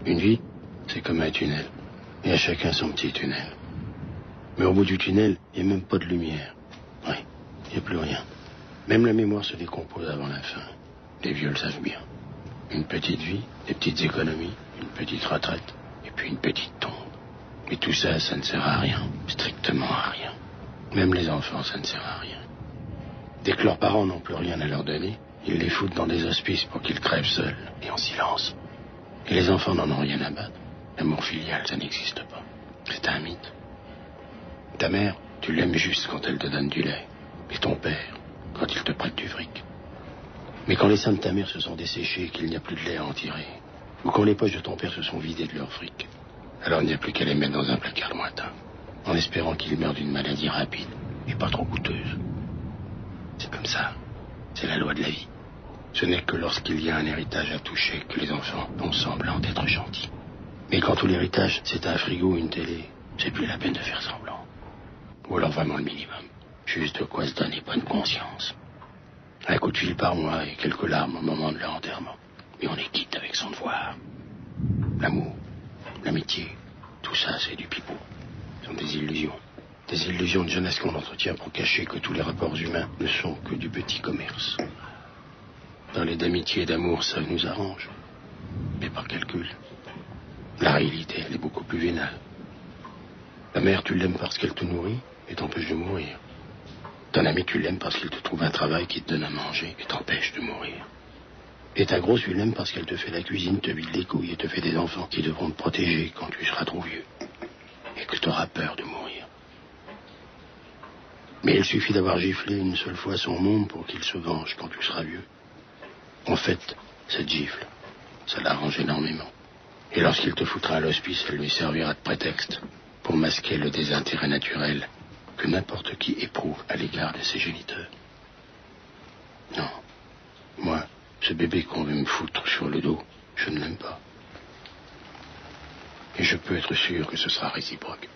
Une vie, c'est comme un tunnel. Et à chacun son petit tunnel. Mais au bout du tunnel, il n'y a même pas de lumière. Oui, il n'y a plus rien. Même la mémoire se décompose avant la fin. Les vieux le savent bien. Une petite vie, des petites économies, une petite retraite, et puis une petite tombe. Mais tout ça, ça ne sert à rien. Strictement à rien. Même les enfants, ça ne sert à rien. Dès que leurs parents n'ont plus rien à leur donner, ils les foutent dans des hospices pour qu'ils crèvent seuls et en silence. Et les enfants n'en ont rien à battre. L'amour filial, ça n'existe pas. C'est un mythe. Ta mère, tu l'aimes juste quand elle te donne du lait. Et ton père, quand il te prête du fric. Mais quand les seins de ta mère se sont desséchés et qu'il n'y a plus de lait à en tirer, ou quand les poches de ton père se sont vidées de leur fric, alors il n'y a plus qu'à les mettre dans un placard lointain, en espérant qu'ils meurent d'une maladie rapide et pas trop coûteuse. C'est comme ça. C'est la loi de la vie. Ce n'est que lorsqu'il y a un héritage à toucher que les enfants font semblant d'être gentils. Mais quand tout l'héritage, c'est un frigo ou une télé, c'est plus la peine de faire semblant. Ou alors vraiment le minimum. Juste de quoi se donner bonne conscience. Un coup de fil par mois et quelques larmes au moment de leur enterrement. Mais on est quitte avec son devoir. L'amour, l'amitié, tout ça c'est du pipeau. Ce sont des illusions. Des illusions de jeunesse qu'on entretient pour cacher que tous les rapports humains ne sont que du petit commerce. Parler d'amitié et d'amour, ça nous arrange. Mais par calcul. La réalité, elle est beaucoup plus vénale. Ta mère, tu l'aimes parce qu'elle te nourrit et t'empêche de mourir. Ton ami, tu l'aimes parce qu'il te trouve un travail qui te donne à manger et t'empêche de mourir. Et ta grosse, tu l'aimes parce qu'elle te fait la cuisine, te vide les couilles et te fait des enfants qui devront te protéger quand tu seras trop vieux. Et que tu auras peur de mourir. Mais il suffit d'avoir giflé une seule fois son monde pour qu'il se venge quand tu seras vieux. En fait, cette gifle, ça l'arrange énormément. Et lorsqu'il te foutra à l'hospice, elle lui servira de prétexte pour masquer le désintérêt naturel que n'importe qui éprouve à l'égard de ses géniteurs. Non, moi, ce bébé qu'on veut me foutre sur le dos, je ne l'aime pas. Et je peux être sûr que ce sera réciproque.